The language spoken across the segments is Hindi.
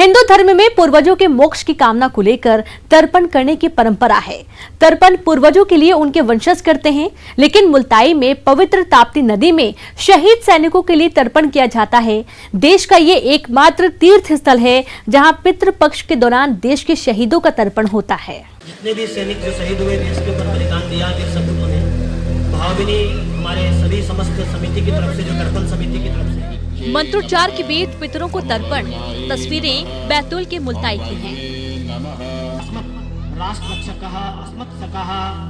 हिंदू धर्म में पूर्वजों के मोक्ष की कामना को लेकर तर्पण करने की परंपरा है। तर्पण पूर्वजों के लिए उनके वंशज करते हैं, लेकिन मुल्ताई में पवित्र ताप्ती नदी में शहीद सैनिकों के लिए तर्पण किया जाता है। देश का ये एकमात्र तीर्थ स्थल है जहां पितृपक्ष के दौरान देश के शहीदों का तर्पण होता है। जितने भी सैनिक जो शहीद हुए, देश के ऊपर बलिदान दिया, वीर सपूतों ने, भावनी हमारे सभी समस्त समिति की तरफ से, जो तर्पण समिति की तरफ से मंत्रोच्चार के बीच पितरों को तर्पण। तस्वीरें बैतूल के मुल्ताई की हैं।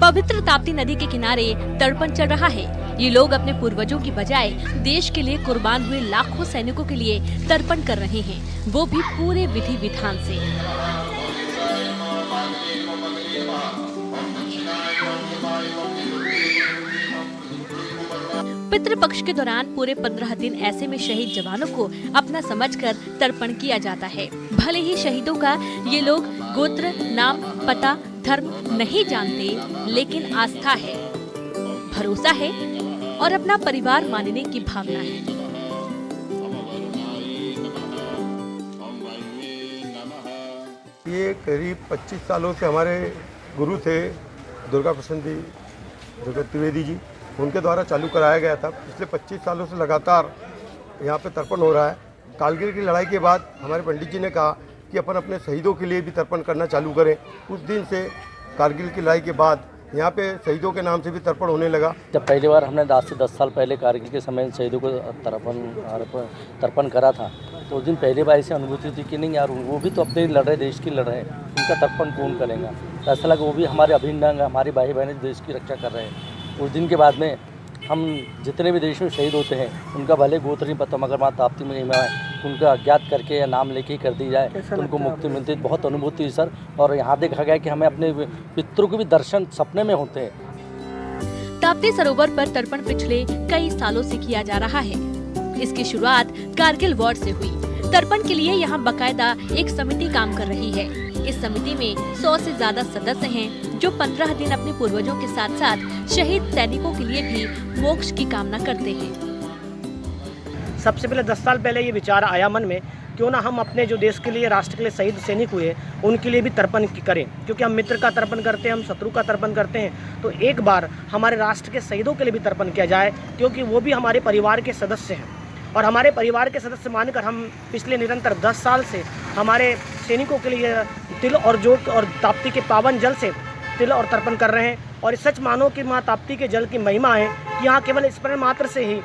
पवित्र ताप्ती नदी के किनारे तर्पण चल रहा है। ये लोग अपने पूर्वजों की बजाय देश के लिए कुर्बान हुए लाखों सैनिकों के लिए तर्पण कर रहे हैं, वो भी पूरे विधि विधान से। पितृपक्ष के दौरान पूरे 15 दिन ऐसे में शहीद जवानों को अपना समझकर तर्पण किया जाता है। भले ही शहीदों का ये लोग गोत्र, नाम, पता, धर्म नहीं जानते, लेकिन आस्था है, भरोसा है और अपना परिवार मानने की भावना है। ये करीब 25 सालों से हमारे गुरु थे दुर्गा प्रसन्न जी, दुर्गा त्रिवेदी जी, उनके द्वारा चालू कराया गया था। पिछले 25 सालों से लगातार यहाँ पे तर्पण हो रहा है। कारगिल की लड़ाई के बाद हमारे पंडित जी ने कहा कि अपन अपने शहीदों के लिए भी तर्पण करना चालू करें। उस दिन से कारगिल की लड़ाई के बाद यहाँ पे शहीदों के नाम से भी तर्पण होने लगा। जब पहली बार हमने 10 से 10 साल पहले कारगिल के समय शहीदों को तर्पण करा था, तो उस दिन पहली बार ऐसी अनुभूति थी कि नहीं यार, वो भी तो अपने लड़ रहे, देश की लड़ रहे हैं, उनका तर्पण कौन करेगा। तो ऐसा लगा वो भी हमारे अभिन्न अंग, हमारी भाई बहनें देश की रक्षा कर रहे हैं। उस दिन के बाद में हम जितने भी देश में शहीद होते हैं, उनका भले गोत्र नहीं पता, मगर वहाँ ताप्ती में उनका अज्ञात करके या नाम लेके ही कर दी जाए तो उनको मुक्ति मिलती है। बहुत अनुभूति है सर। और यहाँ देखा गया कि हमें अपने पितरों के भी दर्शन सपने में होते हैं। ताप्ती सरोवर पर तर्पण पिछले कई सालों से किया जा रहा है। इसकी शुरुआत कारगिल वॉर से हुई। तर्पण के लिए यहाँ बाकायदा एक समिति काम कर रही है। इस समिति में 100 से ज्यादा सदस्य हैं, जो 15 दिन अपने पूर्वजों के साथ साथ शहीद सैनिकों के लिए भी मोक्ष की कामना करते हैं। सबसे पहले 10 साल पहले ये विचार आया मन में, क्यों ना हम अपने जो देश के लिए, राष्ट्र के लिए शहीद सैनिक हुए, उनके लिए भी तर्पण करें। क्योंकि हम मित्र का तर्पण करते हैं, हम शत्रु का तर्पण करते हैं, तो एक बार हमारे राष्ट्र के शहीदों के लिए भी तर्पण किया जाए, क्योंकि वो भी हमारे परिवार के सदस्य हैं। और हमारे परिवार के सदस्य मानकर हम पिछले निरंतर 10 साल से हमारे सैनिकों के लिए तिल और जोत और ताप्ती के पावन जल से तिल और तर्पण कर रहे हैं। और सच मानो कि माँ ताप्ती के जल की महिमा है कि यहाँ केवल स्मरण मात्र से ही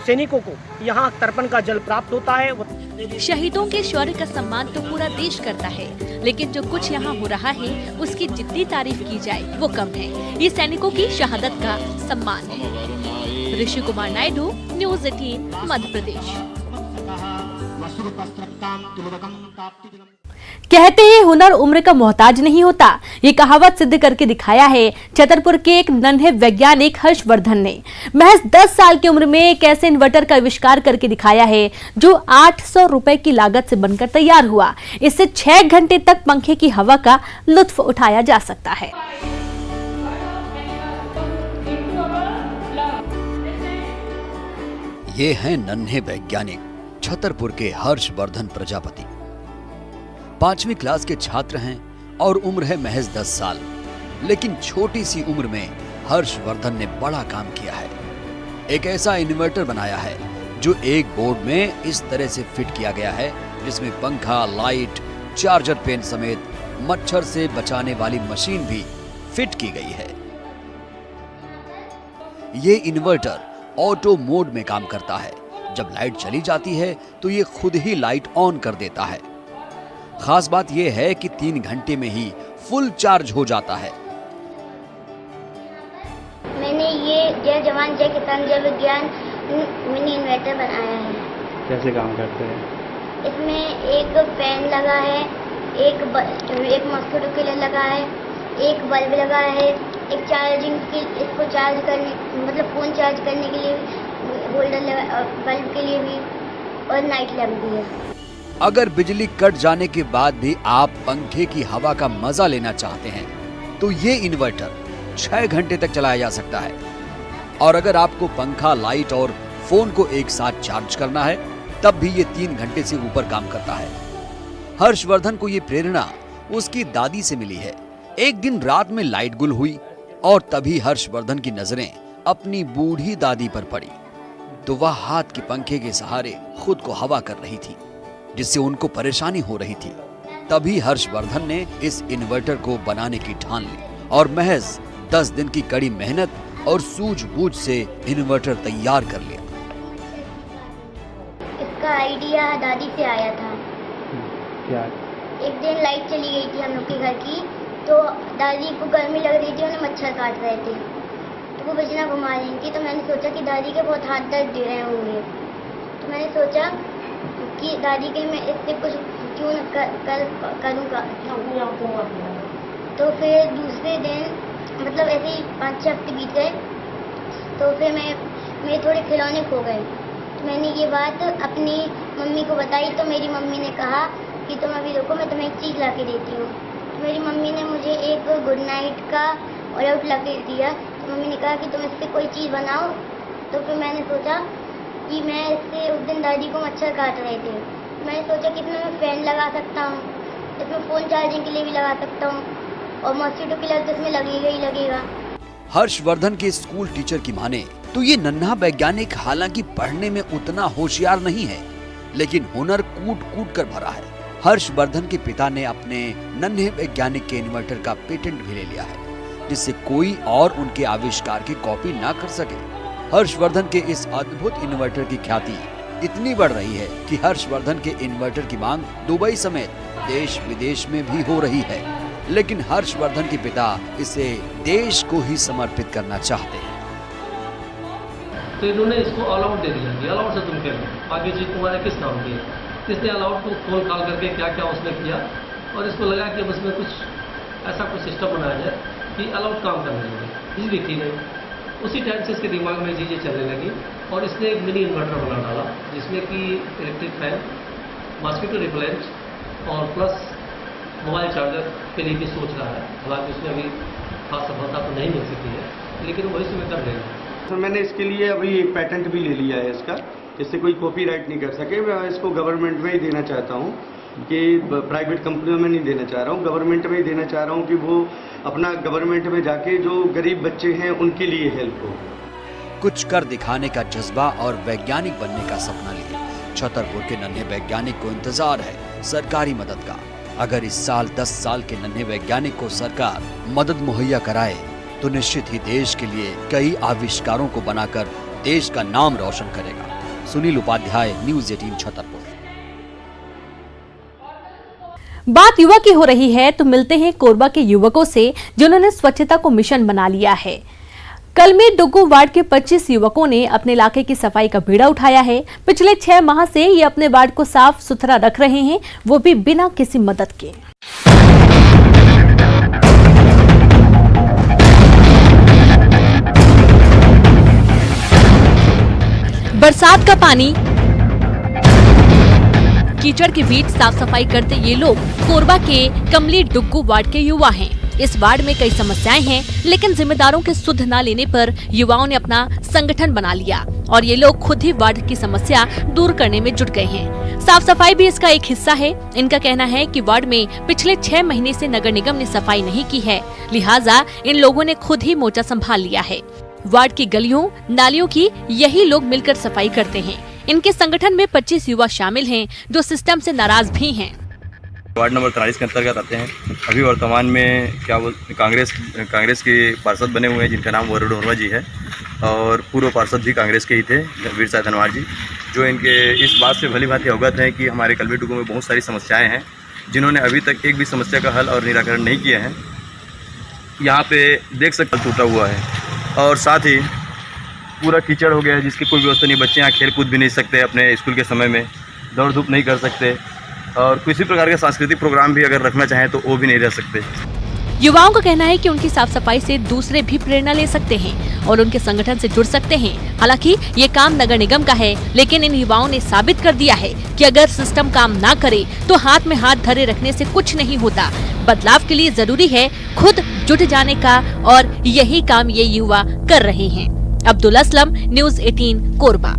सैनिकों को यहाँ तर्पण का जल प्राप्त होता है। शहीदों के शौर्य का सम्मान तो पूरा देश करता है, लेकिन जो कुछ यहाँ हो रहा है उसकी जितनी तारीफ की जाए वो कम है। ये सैनिकों की शहादत का सम्मान है। ऋषि कुमार नायडू, न्यूज़ 18 मध्य प्रदेश। कहते हैं हुनर उम्र का मोहताज नहीं होता। ये कहावत सिद्ध करके दिखाया है छतरपुर के एक नन्हे वैज्ञानिक हर्षवर्धन ने। महज 10 साल की उम्र में एक ऐसे इन्वर्टर का आविष्कार करके दिखाया है जो 800 रुपए की लागत से बनकर तैयार हुआ। इससे 6 घंटे तक पंखे की हवा का लुत्फ उठाया जा सकता है। ये हैं नन्हे वैज्ञानिक छतरपुर के हर्षवर्धन प्रजापति। 5वीं क्लास के छात्र हैं और उम्र है महज 10 साल। लेकिन छोटी सी उम्र में हर्षवर्धन ने बड़ा काम किया है। एक ऐसा इन्वर्टर बनाया है जो एक बोर्ड में इस तरह से फिट किया गया है, जिसमें पंखा, लाइट, चार्जर पेन समेत मच्छर से बचाने वाली मशीन भी फिट की गई है। ये इन्वर्टर ऑटो मोड में काम करता है। जब लाइट चली जाती है तो ये खुद ही लाइट ऑन कर देता है। खास बात यह है कि 3 घंटे में ही फुल चार्ज हो जाता है। मैंने ये जय जवान जय किसान जय विज्ञान मिनी इन्वर्टर बनाया है। कैसे काम करते हैं? इसमें एक फैन लगा है, एक मॉस्किटो किलर लगा है, एक बल्ब लगा है, एक चार्जिंग की, इसको चार्ज करने मतलब फोन चार्ज करने के लिए होल्डर बल्ब के लिए भी, और नाइट लैंप भी है। अगर बिजली कट जाने के बाद भी आप पंखे की हवा का मजा लेना चाहते हैं तो ये इन्वर्टर 6 घंटे तक चलाया जा सकता है। और अगर आपको पंखा, लाइट और फोन को एक साथ चार्ज करना है तब भी ये 3 घंटे से ऊपर काम करता है। हर्षवर्धन को ये प्रेरणा उसकी दादी से मिली है। एक दिन रात में लाइट गुल हुई और तभी हर्षवर्धन की नजरें अपनी बूढ़ी दादी पर पड़ी तो वह हाथ के पंखे के सहारे खुद को हवा कर रही थी, जिससे उनको परेशानी हो रही थी। तभी हर्षवर्धन ने इस इन्वर्टर को बनाने की ठान ली और महज 10 दिन की कड़ी मेहनत और सूझबूझ से इन्वर्टर तैयार कर लिया। इसका आइडिया दादी से आया था। क्या? एक दिन लाइट चली गई थी हम लोग के घर की, तो दादी को गर्मी लग रही थी, उन्हें मच्छर काट रहे थे, तो वो बिजना घुमा रही थी। तो मैंने सोचा कि दादी के बहुत हाथ दर्द दे रहे होंगे, तो मैंने सोचा कि दादी के मैं इससे कुछ क्यों न करूँगा। तो फिर दूसरे दिन मतलब ऐसे ही 5-6 हफ्ते बीत गए, तो फिर मेरे थोड़े खिलौने खो गए। तो मैंने ये बात अपनी मम्मी को बताई, तो मेरी मम्मी ने कहा कि तुम अभी रुको, मैं तुम्हें एक चीज़ ला के देती हूँ। तो मेरी मम्मी ने मुझे एक गुड नाइट का ऑल आउट ला के दिया। तो मम्मी ने कहा कि तुम इससे कोई चीज़ बनाओ। तो फिर मैंने सोचा कि मैं इससे उस दिन दादी को मच्छर काट रहे थे, मैंने सोचा कि इसमें मैं फ़ैन लगा सकता हूँ, इसमें फ़ोन चार्जिंग के लिए भी लगा सकता हूँ, और मॉस्किटो किलर तो इसमें लगेगा ही लगेगा। हर्षवर्धन के स्कूल टीचर की माने तो ये नन्हा वैज्ञानिक हालांकि पढ़ने में उतना होशियार नहीं है, लेकिन हुनर कूट कूट कर भरा है। हर्षवर्धन के पिता ने अपने नन्हे वैज्ञानिक के इन्वर्टर का पेटेंट भी ले लिया है, जिससे कोई और उनके आविष्कार की कॉपी ना कर सके। हर्षवर्धन के इस अद्भुत इन्वर्टर की ख्याति इतनी बढ़ रही है कि हर्षवर्धन के इन्वर्टर की मांग दुबई समेत देश विदेश में भी हो रही है, लेकिन हर्षवर्धन के पिता इसे देश को ही समर्पित करना चाहते हैं। तो इन्होंने इसको ऑल आउट दे दिया कि ऑल आउट से तुम खेलो, आगे जी तुम्हारे किस काम की। इसने ऑल आउट को खोल खाल करके क्या क्या उसने किया, और इसको लगा कि अब इसमें कुछ ऐसा कुछ सिस्टम बनाया जाए कि ऑल आउट काम करने लगे। चीज़ दिखी नहीं, उसी टाइम से इसके दिमाग में चीज़ें चलने लगी और इसने एक मिनी इन्वर्टर बना डाला, जिसमें कि इलेक्ट्रिक फैन, मॉस्किटो रिपेलेंट और प्लस मोबाइल चार्जर के लिए भी सोच रहा है। हालांकि उसमें अभी खास सफलता तो नहीं मिल सकी है, लेकिन वही समय कर लेगा। तो मैंने इसके लिए अभी एक पेटेंट भी ले लिया है इसका, जिससे कोई कॉपीराइट नहीं कर सके। मैं इसको गवर्नमेंट में ही देना चाहता हूँ, कि प्राइवेट कंपनियों में नहीं देना चाह रहा हूँ, गवर्नमेंट में ही देना चाह रहा हूँ, कि वो अपना गवर्नमेंट में जाके जो गरीब बच्चे हैं उनके लिए हेल्प हो। कुछ कर दिखाने का जज्बा और वैज्ञानिक बनने का सपना लिए छतरपुर के नन्हे वैज्ञानिक को इंतजार है सरकारी मदद का। अगर इस साल 10 साल के नन्हे वैज्ञानिक को सरकार मदद मुहैया कराए तो निश्चित ही देश के लिए कई आविष्कारों को बनाकर देश का नाम रोशन करेगा। सुनील उपाध्याय, न्यूज़ 18 छतरपुर। बात युवा की हो रही है तो मिलते हैं कोरबा के युवकों से, जिन्होंने स्वच्छता को मिशन बना लिया है। कल में डुग्गू वार्ड के 25 युवकों ने अपने इलाके की सफाई का बीड़ा उठाया है। पिछले 6 माह से ये अपने वार्ड को साफ सुथरा रख रहे हैं, वो भी बिना किसी मदद के। बरसात का पानी, कीचड़ के बीच साफ सफाई करते ये लोग कोरबा के कमली डुग्गू वार्ड के युवा हैं। इस वार्ड में कई समस्याएं हैं, लेकिन जिम्मेदारों के सुध न लेने पर युवाओं ने अपना संगठन बना लिया और ये लोग खुद ही वार्ड की समस्या दूर करने में जुट गए हैं। साफ सफाई भी इसका एक हिस्सा है। इनका कहना है कि वार्ड में पिछले 6 महीने से नगर निगम ने सफाई नहीं की है, लिहाजा इन लोगों ने खुद ही मोर्चा संभाल लिया है। वार्ड की गलियों नालियों की यही लोग मिलकर सफाई करते हैं। इनके संगठन में 25 युवा शामिल हैं, जो सिस्टम से नाराज भी हैं। वार्ड नंबर 43 के अंतर्गत आते हैं। अभी वर्तमान में कांग्रेस के पार्षद बने हुए हैं, जिनका नाम वरुण वर्मा जी है, और पूर्व पार्षद भी कांग्रेस के ही थे, वीर साह धनवार जी, जो इनके इस बात से भली भांति अवगत हैं कि हमारे कलवी डुग्गू में बहुत सारी समस्याएं हैं, जिन्होंने अभी तक एक भी समस्या का हल और निराकरण नहीं किया है। यहाँ पे देख सकते टूटा हुआ है और साथ ही पूरा कीचड़ हो गया है, जिसकी कोई व्यवस्था नहीं। बच्चे यहाँ खेल कूद भी नहीं सकते, अपने स्कूल के समय में दौड़ धूप नहीं कर सकते, और किसी प्रकार के सांस्कृतिक प्रोग्राम भी अगर रखना चाहें तो वो भी नहीं रह सकते। युवाओं का कहना है कि उनकी साफ सफाई से दूसरे भी प्रेरणा ले सकते हैं और उनके संगठन से जुड़ सकते हैं। हालांकि ये काम नगर निगम का है, लेकिन इन युवाओं ने साबित कर दिया है कि अगर सिस्टम काम ना करे तो हाथ में हाथ धरे रखने से कुछ नहीं होता। बदलाव के लिए जरूरी है खुद जुट जाने का, और यही काम ये युवा कर रहे हैं। अब्दुल असलम, न्यूज़ 18 कोरबा।